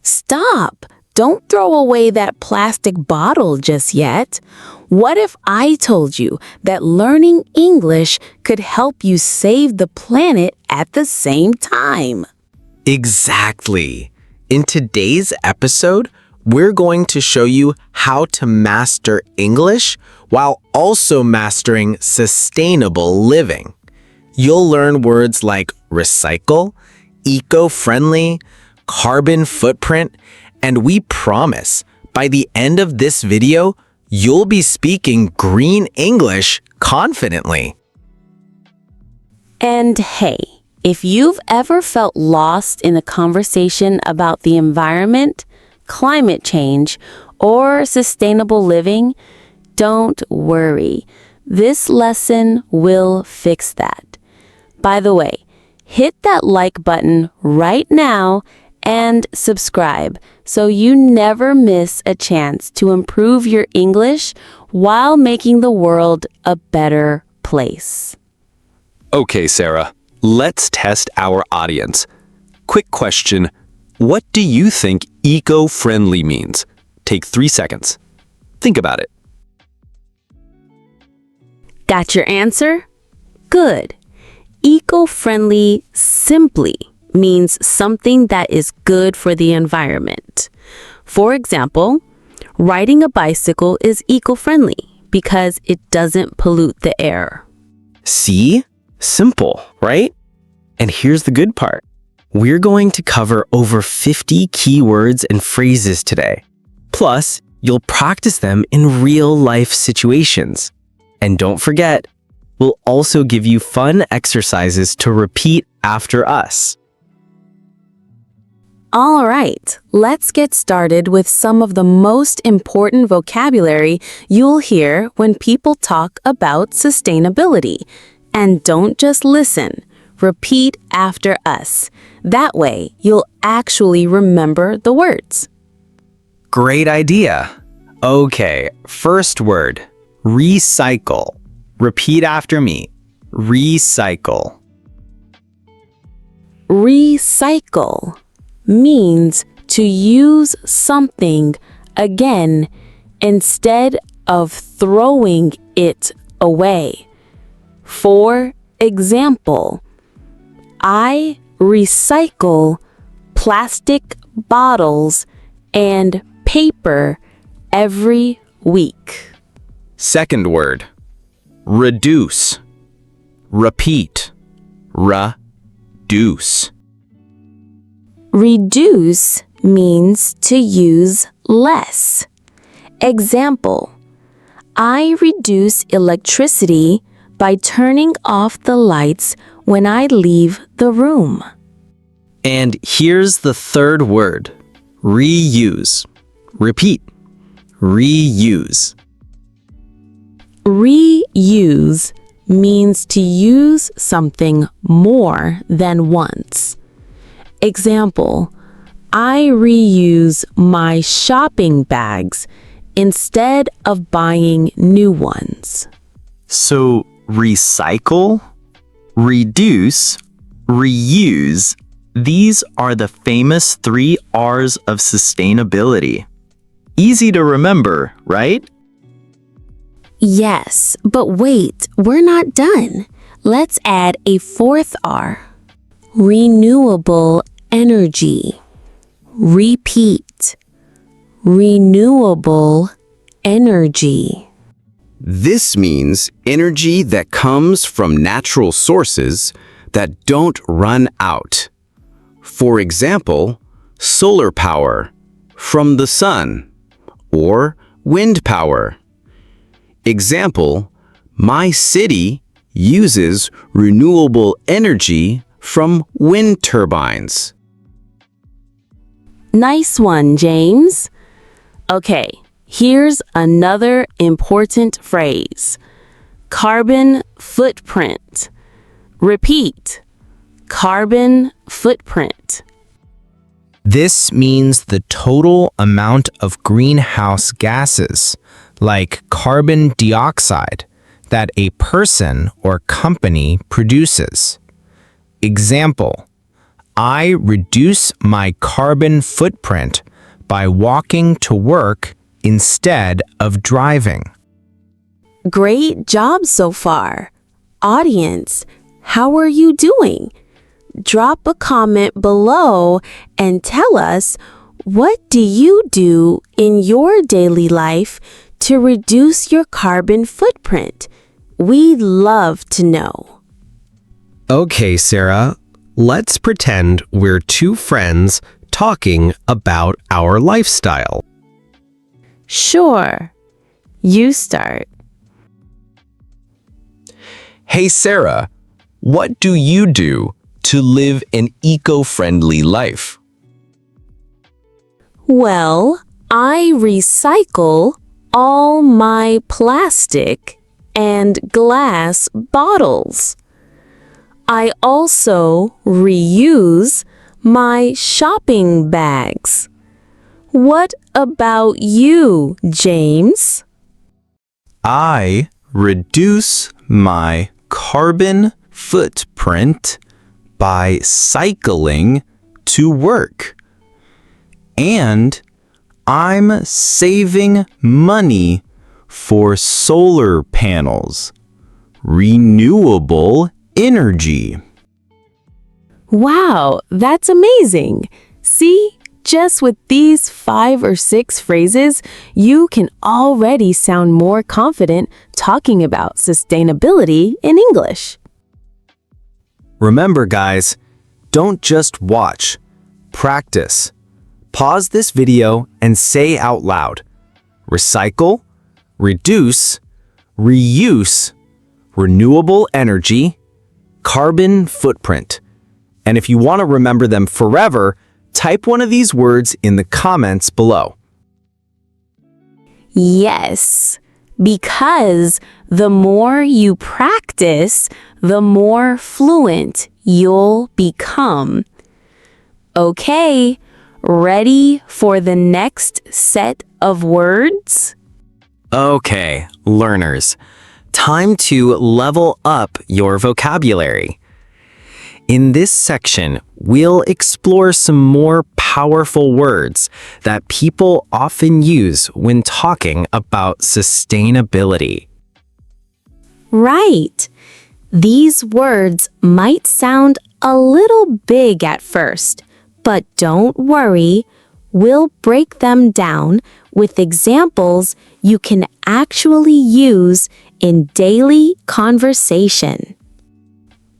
Stop! Don't throw away that plastic bottle just yet. What if I told you that learning English could help you save the planet at the same time? Exactly. In today's episode, we're going to show you how to master English while also mastering sustainable living. You'll learn words like recycle, eco-friendly, carbon footprint, and we promise by the end of this video, you'll be speaking green English confidently. And hey, if you've ever felt lost in a conversation about the environment, climate change, or sustainable living, don't worry. This lesson will fix that. By the way, hit that like button right now and subscribe so you never miss a chance to improve your English while making the world a better place. Okay, Sarah, let's test our audience. Quick question, what do you think eco-friendly means? Take 3 seconds. Think about it. Got your answer? Good. Eco-friendly simply means something that is good for the environment. For example, riding a bicycle is eco-friendly because it doesn't pollute the air. See? Simple, right? And here's the good part. We're going to cover over 50 keywords and phrases today. Plus, you'll practice them in real-life situations. And don't forget, we'll also give you fun exercises to repeat after us. All right, let's get started with some of the most important vocabulary you'll hear when people talk about sustainability. And don't just listen, repeat after us. That way, you'll actually remember the words. Great idea. Okay, first word, recycle. Repeat after me. Recycle. Recycle means to use something again instead of throwing it away. For example, I recycle plastic bottles and paper every week. Second word, reduce. Repeat. Reduce. Reduce means to use less. Example, I reduce electricity by turning off the lights when I leave the room. And here's the third word, reuse. Repeat. Reuse. Reuse means to use something more than once. Example, I reuse my shopping bags instead of buying new ones. So, recycle, reduce, reuse, these are the famous 3 R's of sustainability. Easy to remember, right? Yes, but wait, we're not done. Let's add a 4th R. Renewable energy. Repeat. Renewable energy. This means energy that comes from natural sources that don't run out. For example, solar power from the sun or wind power. Example, my city uses renewable energy from wind turbines. Nice one, James. Okay, here's another important phrase. Carbon footprint. Repeat. Carbon footprint. This means the total amount of greenhouse gases, like carbon dioxide, that a person or company produces. Example, I reduce my carbon footprint by walking to work instead of driving. Great job so far. Audience, how are you doing? Drop a comment below and tell us, what do you do in your daily life to reduce your carbon footprint? We'd love to know. Okay, Sarah, let's pretend we're two friends talking about our lifestyle. Sure. You start. Hey Sarah, what do you do to live an eco-friendly life? Well, I recycle all my plastic and glass bottles. I also reuse my shopping bags. What about you, James? I reduce my carbon footprint by cycling to work. And I'm saving money for solar panels, renewable energy. Wow, that's amazing. See, just with these 5 or 6 phrases, you can already sound more confident talking about sustainability in English. Remember, guys, don't just watch, practice. Pause this video and say out loud: recycle, reduce, reuse, renewable energy, carbon footprint. And if you want to remember them forever, type one of these words in the comments below. Yes, because the more you practice, the more fluent you'll become. Okay, ready for the next set of words? Okay, learners, time to level up your vocabulary. In this section, we'll explore some more powerful words that people often use when talking about sustainability. Right. These words might sound a little big at first, but don't worry. We'll break them down with examples you can actually use in daily conversation.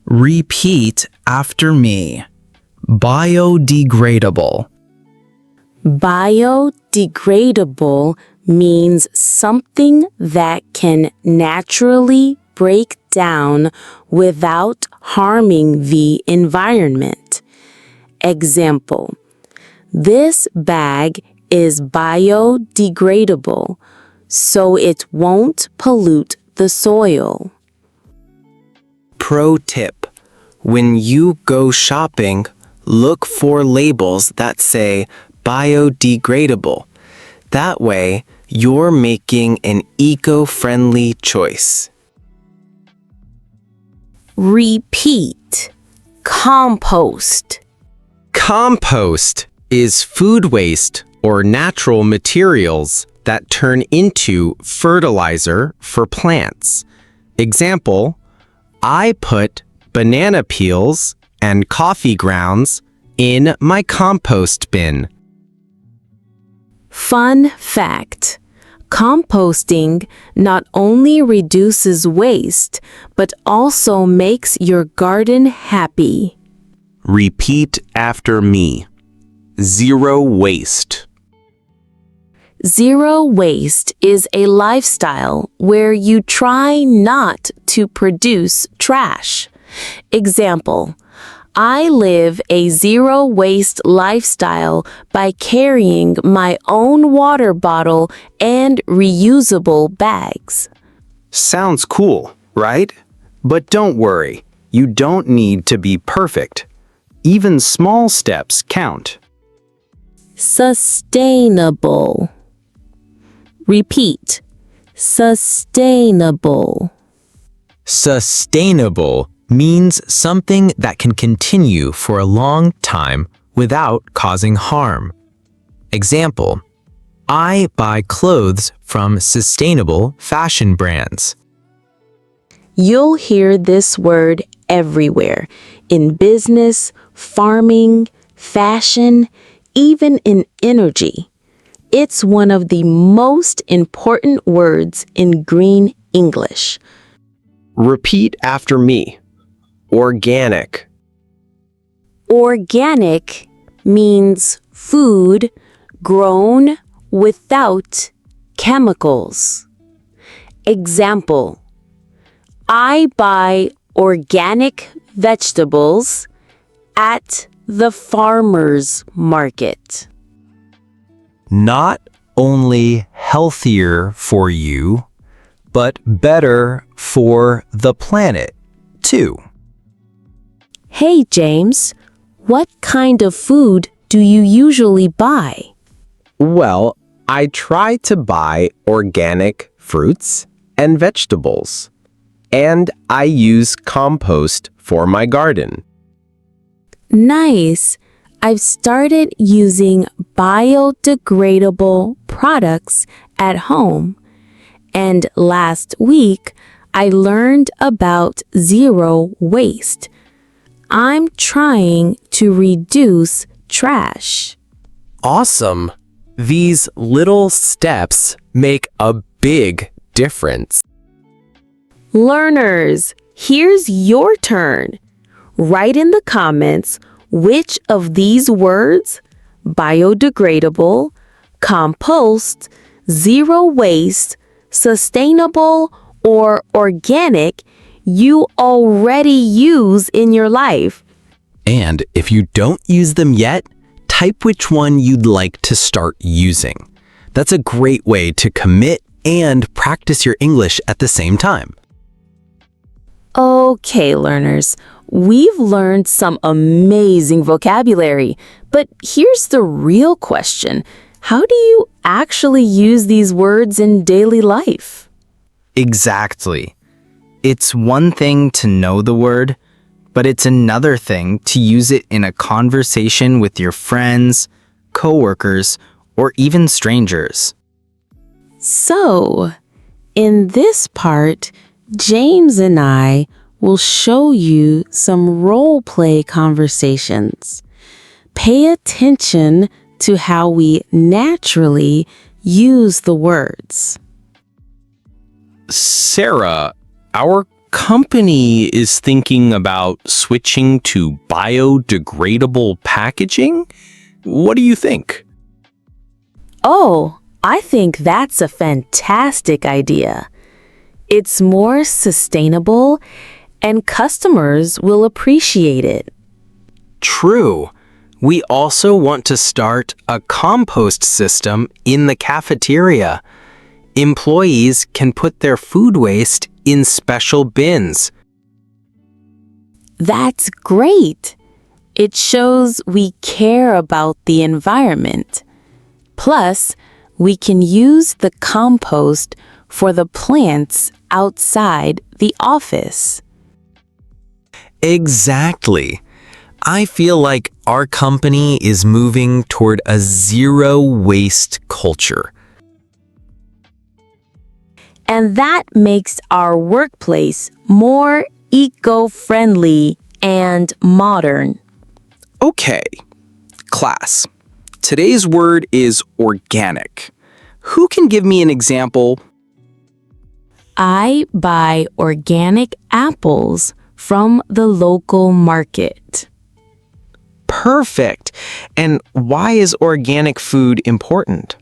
Repeat after me. Biodegradable. Biodegradable means something that can naturally break down without harming the environment. Example: this bag is biodegradable, so it won't pollute the soil. Pro tip: when you go shopping, look for labels that say biodegradable. That way, you're making an eco-friendly choice. Repeat. Compost. Compost is food waste or natural materials that turn into fertilizer for plants. Example: I put banana peels and coffee grounds in my compost bin. Fun fact: composting not only reduces waste, but also makes your garden happy. Repeat after me. Zero waste. Zero waste is a lifestyle where you try not to produce trash. Example: I live a zero waste lifestyle by carrying my own water bottle and reusable bags. Sounds cool, right? But don't worry, you don't need to be perfect. Even small steps count. Sustainable. Repeat. Sustainable. Sustainable means something that can continue for a long time without causing harm. Example, I buy clothes from sustainable fashion brands. You'll hear this word everywhere, in business, farming, fashion, even in energy. It's one of the most important words in green English. Repeat after me. Organic. Organic means food grown without chemicals. Example, I buy organic vegetables at the farmer's market. Not only healthier for you, but better for the planet, too. Hey, James, what kind of food do you usually buy? Well, I try to buy organic fruits and vegetables. And I use compost for my garden. Nice. I've started using biodegradable products at home. And last week, I learned about zero waste. I'm trying to reduce trash. Awesome! These little steps make a big difference. Learners, here's your turn. Write in the comments which of these words, biodegradable, compost, zero waste, sustainable, or organic, you already use in your life. And if you don't use them yet, type which one you'd like to start using. That's a great way to commit and practice your English at the same time. Okay, learners, we've learned some amazing vocabulary, but here's the real question. How do you actually use these words in daily life? Exactly. It's one thing to know the word, but it's another thing to use it in a conversation with your friends, coworkers, or even strangers. So, in this part, James and I will show you some role-play conversations. Pay attention to how we naturally use the words. Sarah, our company is thinking about switching to biodegradable packaging. What do you think? Oh, I think that's a fantastic idea. It's more sustainable and customers will appreciate it. True. We also want to start a compost system in the cafeteria. Employees can put their food waste in special bins. That's great. It shows we care about the environment. Plus, we can use the compost for the plants outside the office. Exactly. I feel like our company is moving toward a zero waste culture. And that makes our workplace more eco-friendly and modern. Okay, class. Today's word is organic. Who can give me an example? I buy organic apples from the local market. Perfect! And why is organic food important?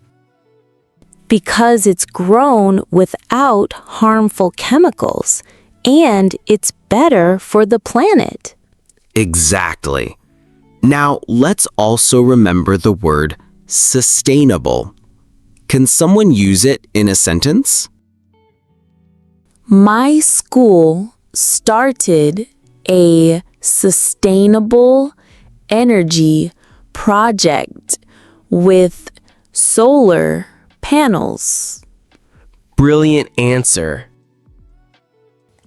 Because it's grown without harmful chemicals, and it's better for the planet. Exactly. Now, let's also remember the word sustainable. Can someone use it in a sentence? My school started a sustainable energy project with solar panels. Brilliant answer.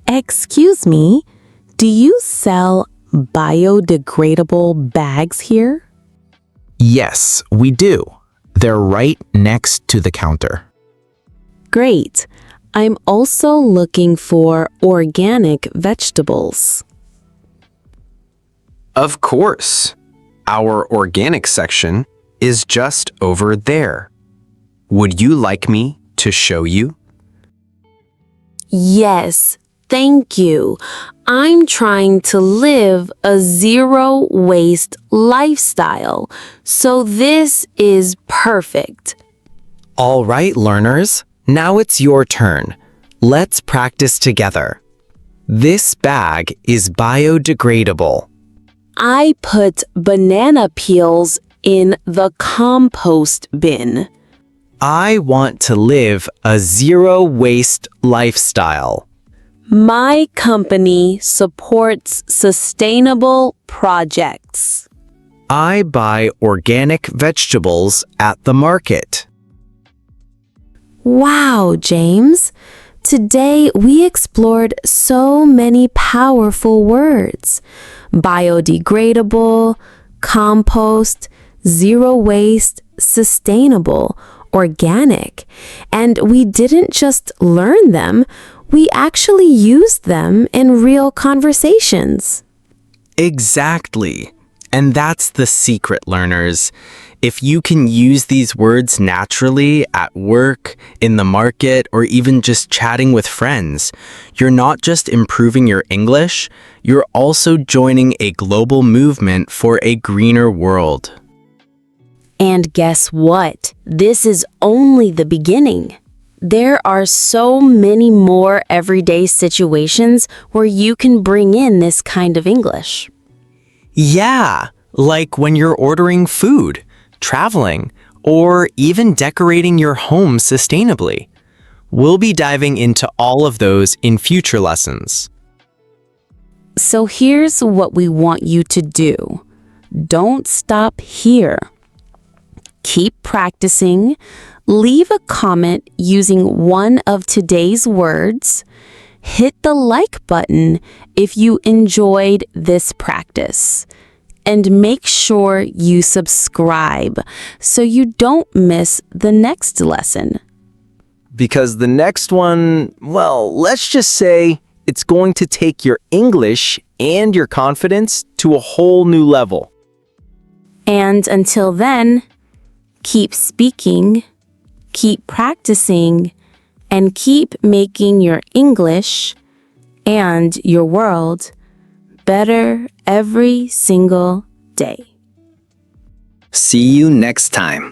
Excuse me, Do you sell biodegradable bags here? Yes, we do. They're right next to the counter. Great. I'm also looking for organic vegetables. Of course. Our organic section is just over there. Would you like me to show you? Yes, thank you. I'm trying to live a zero-waste lifestyle, so this is perfect. All right, learners, now it's your turn. Let's practice together. This bag is biodegradable. I put banana peels in the compost bin. I want to live a zero-waste lifestyle. My company supports sustainable projects. I buy organic vegetables at the market. Wow, James. Today we explored so many powerful words. Biodegradable, compost, zero waste, sustainable, organic. And we didn't just learn them, we actually used them in real conversations. Exactly. And that's the secret, learners. If you can use these words naturally at work, in the market, or even just chatting with friends, you're not just improving your English, you're also joining a global movement for a greener world. And guess what? This is only the beginning. There are so many more everyday situations where you can bring in this kind of English. Yeah, like when you're ordering food, traveling, or even decorating your home sustainably. We'll be diving into all of those in future lessons. So here's what we want you to do. Don't stop here. Keep practicing. Leave a comment using one of today's words. Hit the like button if you enjoyed this practice. And make sure you subscribe so you don't miss the next lesson. Because the next one, well, let's just say it's going to take your English and your confidence to a whole new level. And until then, keep speaking, keep practicing, and keep making your English and your world better every single day. See you next time.